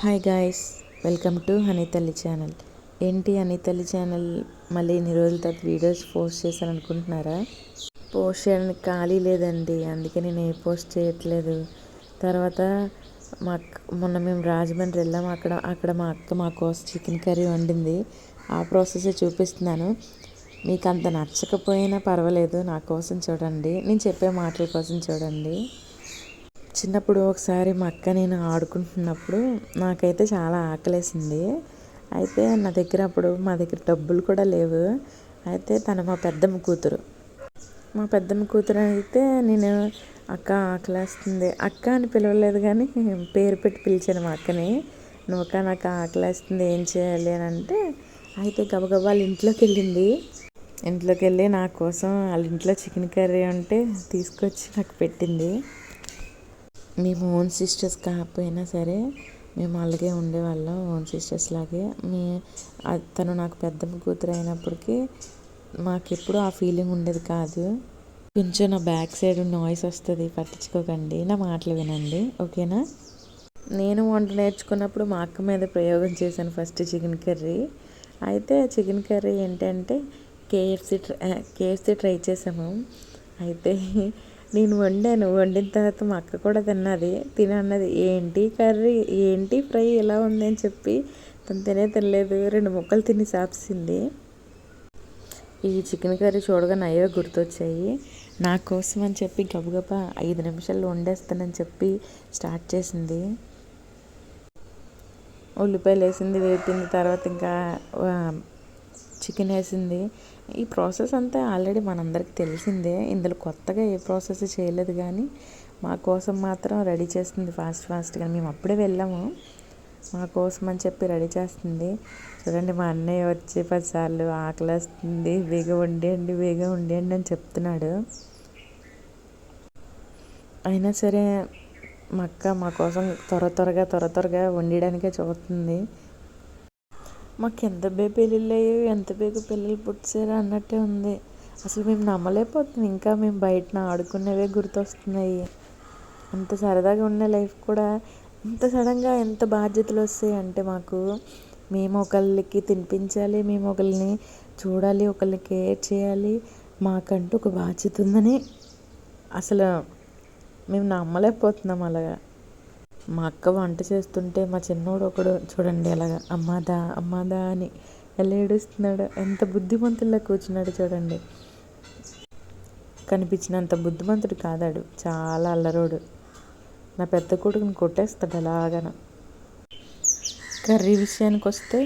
Hi guys, welcome to honey తల్లి channel. ఏంటి honey తల్లి ఛానల్ మళ్ళీ ఇన్ని రోజుల తర్వాత వీడియోస్ పోస్ట్ చేశాను అనుకుంటున్నారా? పోస్ట్ చేయడానికి ఖాళీ లేదండి, అందుకే నేను ఏ పోస్ట్ చేయట్లేదు. తర్వాత మొన్న మేము రాజమండ్రి వెళ్ళాము. అక్కడ మా అక్క మా కోసం చికెన్ కర్రీ వండింది. ఆ ప్రాసెస్ చూపిస్తున్నాను. మీకు అంత నచ్చకపోయినా పర్వాలేదు, నా కోసం చూడండి, నేను చెప్పే మాటల కోసం చూడండి. చిన్నప్పుడు ఒకసారి మా అక్క నేను ఆడుకుంటున్నప్పుడు నాకైతే చాలా ఆకలేసింది. అయితే నా దగ్గర మా దగ్గర డబ్బులు కూడా లేవు. అయితే తను మా పెద్దమ్మ కూతురు అయితే నేను అక్క ఆకలేస్తుంది అక్క అని పిలవలేదు, కానీ పేరు పెట్టి పిలిచాను మా అక్కని. నువ్వు అక్క నాకు ఆకలేస్తుంది ఏం చేయాలి అని అంటే, అయితే గబగబా వాళ్ళ ఇంట్లోకి వెళ్ళి నా కోసం వాళ్ళ ఇంట్లో చికెన్ కర్రీ ఉంటే తీసుకొచ్చి నాకు పెట్టింది. మేము ఓన్ సిస్టర్స్ కాకపోయినా సరే మేము అలాగే ఉండేవాళ్ళం, ఓన్ సిస్టర్స్ లాగే. తను నాకు పెద్దమ్మ కూతురు అయినప్పటికీ మాకెప్పుడు ఆ ఫీలింగ్ ఉండేది కాదు. కొంచెం నా బ్యాక్ సైడ్ నాయిస్ వస్తుంది, పట్టించుకోకండి, నా మాటలు వినండి, ఓకేనా? నేను వంట నేర్చుకున్నప్పుడు మా అక్క మీద ప్రయోగం చేశాను ఫస్ట్ చికెన్ కర్రీ. అయితే చికెన్ కర్రీ ఏంటంటే కేఎఫ్సీ ట్రై చేసాము. అయితే నేను వండిన తర్వాత మా అక్క కూడా తినన్నది ఏంటి కర్రీ, ఏంటి ఫ్రై ఎలా ఉంది అని చెప్పి. తను తినలేదు, 2 ముక్కలు తిని సాపిసింది. ఈ చికెన్ కర్రీ చూడగానే అయ్యో గుర్తొచ్చాయి. నా కోసం అని చెప్పి గబగబా 5 నిమిషాల్లో వండేస్తానని చెప్పి స్టార్ట్ చేసింది. ఉల్లిపాయలు వేసింది, వేపింది, తర్వాత ఇంకా చికెన్ వేసింది. ఈ ప్రాసెస్ అంతా ఆల్రెడీ మనందరికి తెలిసిందే, ఇందులో కొత్తగా ఏ ప్రాసెస్ చేయలేదు. కానీ మా కోసం మాత్రం రెడీ చేస్తుంది ఫాస్ట్గా. మేము అప్పుడే వెళ్ళాము, మా కోసం అని చెప్పి రెడీ చేస్తుంది. చూడండి, మా అన్నయ్య వచ్చి 10 సార్లు ఆకలేస్తుంది, వేగ వండేయండి అని చెప్తున్నాడు. అయినా సరే మా అక్క మా కోసం త్వరగా వండడానికే చూస్తుంది. మాకు ఎంత బేగ పెళ్ళిళ్ళు అయ్యాయి, ఎంత బేగ పిల్లలు పుట్టారా అన్నట్టే ఉంది. అసలు మేము నమ్మలేకపోతున్నాం. ఇంకా మేము బయటన ఆడుకునేవే గుర్తొస్తున్నాయి. అంత సరదాగా ఉన్న లైఫ్ కూడా ఇంత సడన్గా ఎంత బాధ్యతలు వస్తాయి అంటే మేము ఒకళ్ళకి తినిపించాలి, మేము ఒకరిని చూడాలి, ఒకరిని కేర్ చేయాలి, మాకంటూ ఒక బాధ్యత ఉందని అసలు మేము నమ్మలేకపోతున్నాం. అలాగా మా అక్క వంట చేస్తుంటే మా చిన్నోడు ఒకడు చూడండి ఎలాగా అమ్మాదా అని ఎలా ఏడుస్తున్నాడు, ఎంత బుద్ధిమంతుల్లా కూర్చున్నాడు చూడండి. కనిపించినంత బుద్ధిమంతుడు కాదాడు, చాలా అల్లరోడు. నా పెద్ద కొడుకుని కొట్టేస్తాడు అలాగన. కర్రీ విషయానికి వస్తే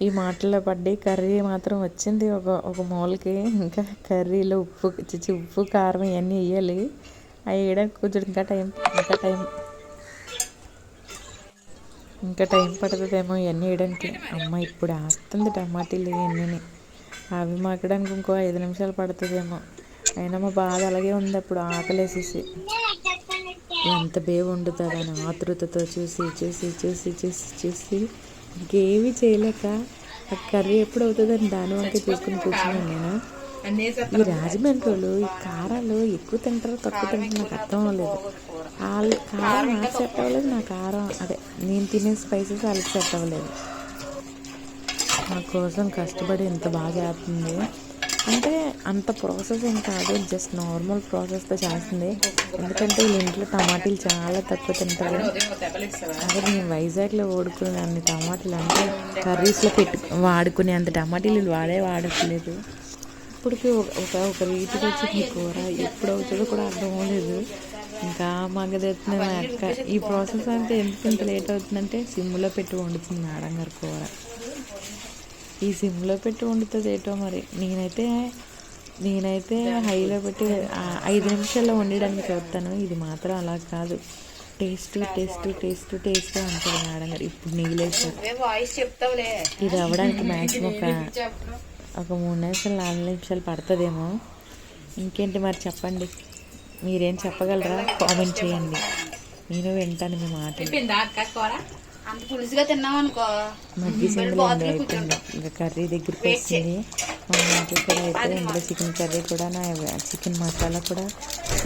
ఈ మాటల్లో పడ్డి కర్రీ మాత్రం వచ్చింది ఒక మూలకి. ఇంకా కర్రీలో ఉప్పు కారం ఇవన్నీ వేయాలి. అవి వేయడానికి కొంచెం ఇంకా టైం పడుతుందేమో ఇవన్నీ వేయడానికి. అమ్మ ఇప్పుడు వేస్తుంది టమాటీలు ఇవన్నీ, అవి మాకడానికి ఇంకో 5 నిమిషాలు పడుతుందేమో. అయినా మా బాధ అలాగే ఉంది. అప్పుడు ఆకలేసేసి ఎంత బేవ వండుతుందని ఆతృతతో చూసి ఇంకేమీ చేయలేక ఆ కర్రీ ఎప్పుడు అవుతుందని దాని వంకే చూసుకుని కూర్చున్నాను నేను. ఈ రాజమండ్రిలో ఈ కారాలు ఎక్కువ తింటారో తక్కువ తింటారో నాకు అర్థం అవ్వలేదు. వాళ్ళు కారం నాకు సెట్ అవ్వలేదు, నా కారం నేను తినే స్పైసెస్ వాళ్ళకి సెట్ అవ్వలేదు. నా కోసం కష్టపడి ఎంత బాగా చేస్తుంది అంటే అంత ప్రాసెస్ ఏం కాదు, జస్ట్ నార్మల్ ప్రాసెస్తో చేస్తుంది. ఎందుకంటే వీళ్ళ ఇంట్లో టమాటీలు చాలా తక్కువ తింటారు. అదే నేను వైజాగ్లో ఓడుకునే అన్ని టమాటీలు అంటే కర్రీస్లో వాడుకునే అంత టమాటీలు వాడట్లేదు. ఇప్పటికీ ఒక రీతికి వచ్చింది కూర, ఎప్పుడు అవుతుందో కూడా అర్థం అవ్వలేదు. ఇంకా మగదెత్తున మా అక్క ఈ ప్రాసెస్ అంతా ఎందుకు ఇంత లేట్ అవుతుందంటే సిమ్లో పెట్టి వండుతుంది మేడం గారి కూర. ఈ సిమ్లో పెట్టి వండుతుంది ఏటో మరి. నేనైతే హైలో పెట్టి 5 నిమిషాల్లో వండడానికి చూస్తాను. ఇది మాత్రం అలా కాదు, టేస్ట్ అంటారు మేడం గారు. ఇప్పుడు నీళ్ళేసారు. ఇది అవ్వడానికి మ్యాక్సిమం ఒక 3 నిమిషాలు 4 నిమిషాలు పడుతుందేమో. ఇంకేంటి మరి చెప్పండి, మీరేం చెప్పగలరా? కామెంట్ చేయండి, నేను వింటాను మీ మాట. మగ్గి సింగిల్ అయిపోయింది. ఇంకా కర్రీ దగ్గరికి వచ్చింది. మా మాటలు కూడా అయితే ఇందులో చికెన్ కర్రీ కూడా చికెన్ మసాలా కూడా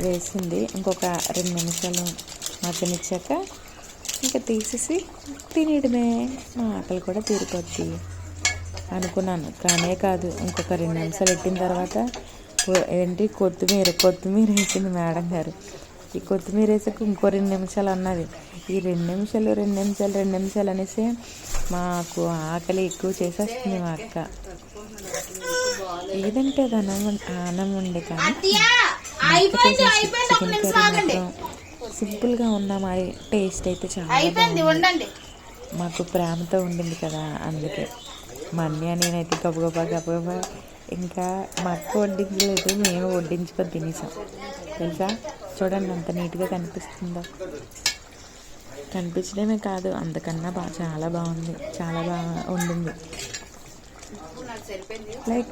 వేసింది. ఇంకొక 2 నిమిషాలు మగ్గనిచ్చాక ఇంకా తీసేసి తినేయడమే. మా ఆకలి కూడా తీరిపోద్ది అనుకున్నాను. కానే కాదు, ఇంకొక 2 నిమిషాలు పెట్టిన తర్వాత ఏంటి కొత్తిమీర వేసింది మేడం గారు. ఈ కొత్తిమీర వేసాక ఇంకో 2 నిమిషాలు అన్నది. ఈ 2 నిమిషాలు అనేసి మాకు ఆకలి ఎక్కువ చేసేస్తుంది మా అక్క. ఏదంటే అది అన్నం ఉండే కానీ చికెన్ కర్రీ మాత్రం సింపుల్గా ఉన్న మరి టేస్ట్ అయితే చాలా బాగుంది. మాకు ప్రేమతో ఉండింది కదా, అందుకే మా అన్నయ్య నేనైతే గబగబా ఇంకా మా అక్క వడ్డించలేదు, మేము వడ్డించుకొని తినేసాం తెలుసా. చూడండి ఎంత నీట్గా కనిపిస్తుందో. కనిపించడమే కాదు, అంతకన్నా చాలా బాగుంది, చాలా బాగా ఉండింది. లైక్